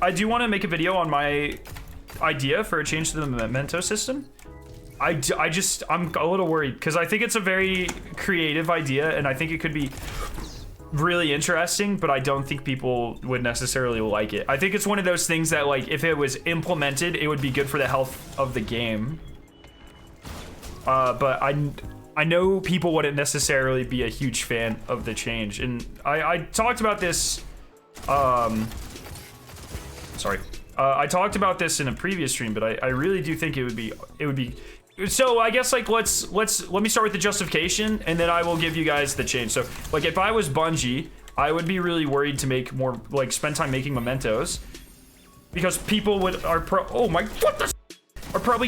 I do want to make a video on my idea for a change to the memento system. I'm a little worried because I think it's a very creative idea and I think it could be really interesting, but I don't think people would necessarily like it. I think it's one of those things that, like, if it was implemented, it would be good for the health of the game. But I know people wouldn't necessarily be a huge fan of the change, and I talked about this. I talked about this in a previous stream, but I really do think it would be. So I guess, like, let me start with the justification, and then I will give you guys the change. So, like, if I was Bungie, I would be really worried to make more, like, spend time making mementos, because people are probably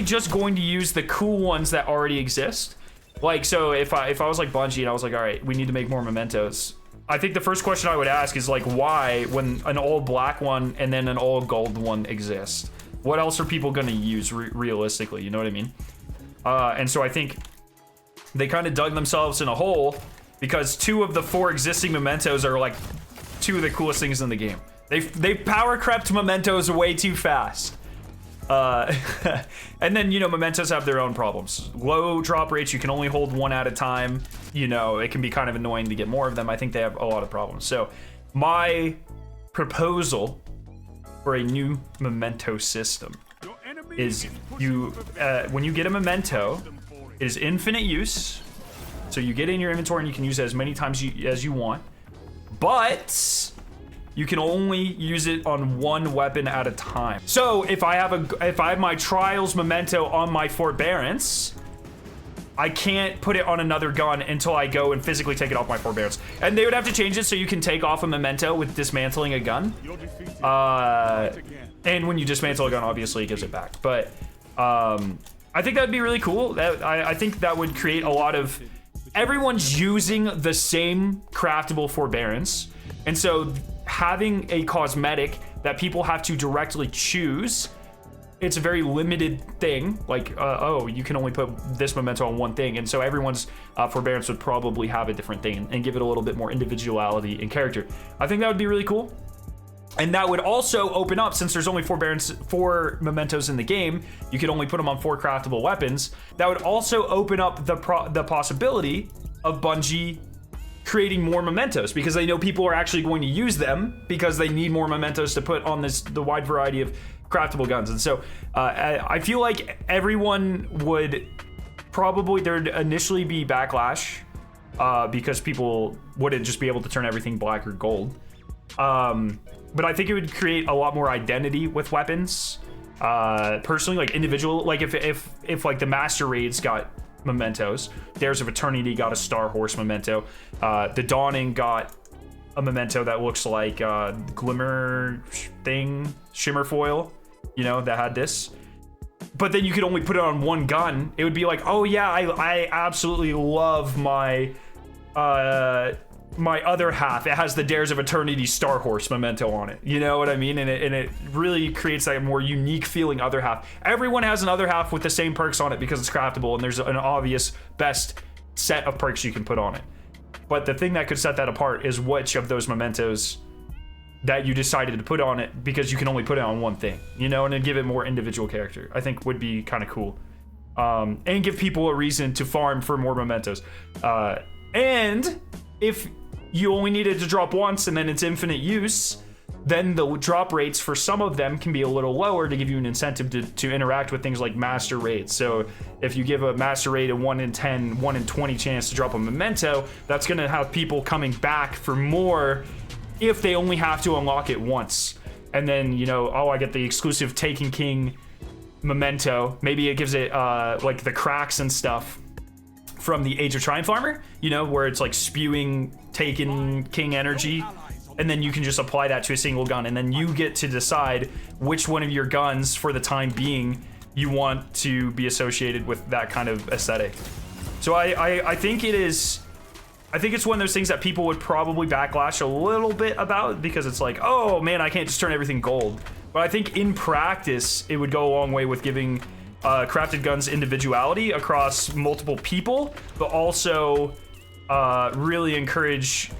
just going to use the cool ones that already exist. Like, so if I was like Bungie and I was like, all right, we need to make more mementos, I think the first question I would ask is, like, why, when an all black one and then an all gold one exist? What else are people going to use realistically? You know what I mean? And so I think they kind of dug themselves in a hole because 2 of the 4 existing mementos are, like, 2 of the coolest things in the game. They power crept mementos way too fast. And then, you know, mementos have their own problems. Low drop rates, you can only hold 1 at a time. You know, it can be kind of annoying to get more of them. I think they have a lot of problems. So my proposal for a new memento system is when you get a memento, it is infinite use. So you get it in your inventory and you can use it as many times as you want, but you can only use it on 1 weapon at a time. So if I have my trials memento on my forbearance, I can't put it on another gun until I go and physically take it off my forbearance. And they would have to change it so you can take off a memento with dismantling a gun. And when you dismantle a gun, obviously it gives it back. But I think that would be really cool. I think that would create a lot of... Everyone's using the same craftable forbearance. And so having a cosmetic that people have to directly choose, it's a very limited thing. Like, oh, you can only put this memento on 1 thing. And so everyone's forbearance would probably have a different thing and give it a little bit more individuality and character. I think that would be really cool. And that would also open up, since there's only 4 mementos in the game, you could only put them on 4 craftable weapons. That would also open up the possibility of Bungie creating more mementos, because they know people are actually going to use them because they need more mementos to put on the wide variety of craftable guns. And so I feel like everyone would probably, there'd initially be backlash because people wouldn't just be able to turn everything black or gold. But I think it would create a lot more identity with weapons. Personally, like individual, like if like the master raids got mementos, Dares of Eternity got a Star Horse memento, the Dawning got a memento that looks like glimmer thing, shimmer foil, you know, that had this. But then you could only put it on 1 gun. It would be like, oh yeah, I absolutely love my my other half. It has the Dares of Eternity Star Horse memento on it. You know what I mean? And it really creates that more unique feeling other half. Everyone has an other half with the same perks on it because it's craftable, and there's an obvious best set of perks you can put on it. But the thing that could set that apart is which of those mementos that you decided to put on it, because you can only put it on 1 thing, you know, and then give it more individual character. I think would be kind of cool. And give people a reason to farm for more mementos. And if you only needed to drop once and then it's infinite use, then the drop rates for some of them can be a little lower to give you an incentive to interact with things like master rates. So if you give a master rate a 1 in 10, 1 in 20 chance to drop a memento, that's going to have people coming back for more if they only have to unlock it once. And then, you know, oh, I get the exclusive Taken King memento. Maybe it gives it like the cracks and stuff from the Age of Triumph armor, you know, where it's like spewing Taken King energy, and then you can just apply that to a single gun, and then you get to decide which one of your guns for the time being you want to be associated with that kind of aesthetic. So I think it's one of those things that people would probably backlash a little bit about, because it's like, oh man, I can't just turn everything gold. But I think in practice it would go a long way with giving crafted guns individuality across multiple people, but also really encourage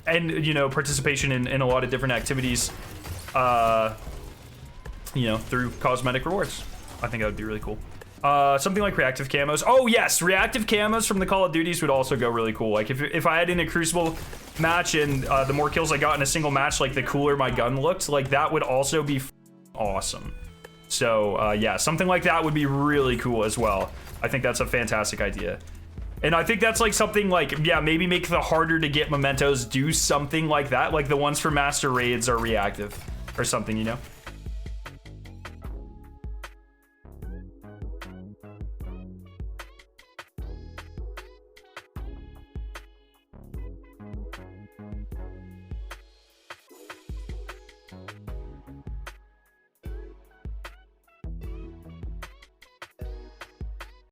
and, you know, participation in a lot of different activities, you know, through cosmetic rewards. I think that would be really cool. Something like reactive camos. Oh yes, reactive camos from the Call of Duties would also go really cool. Like if I had in a Crucible match and the more kills I got in a single match, like the cooler my gun looked, like that would also be awesome. So yeah, something like that would be really cool as well. I think that's a fantastic idea. And I think that's like something like, yeah, maybe make the harder to get mementos do something like that. Like the ones for master raids are reactive or something, you know?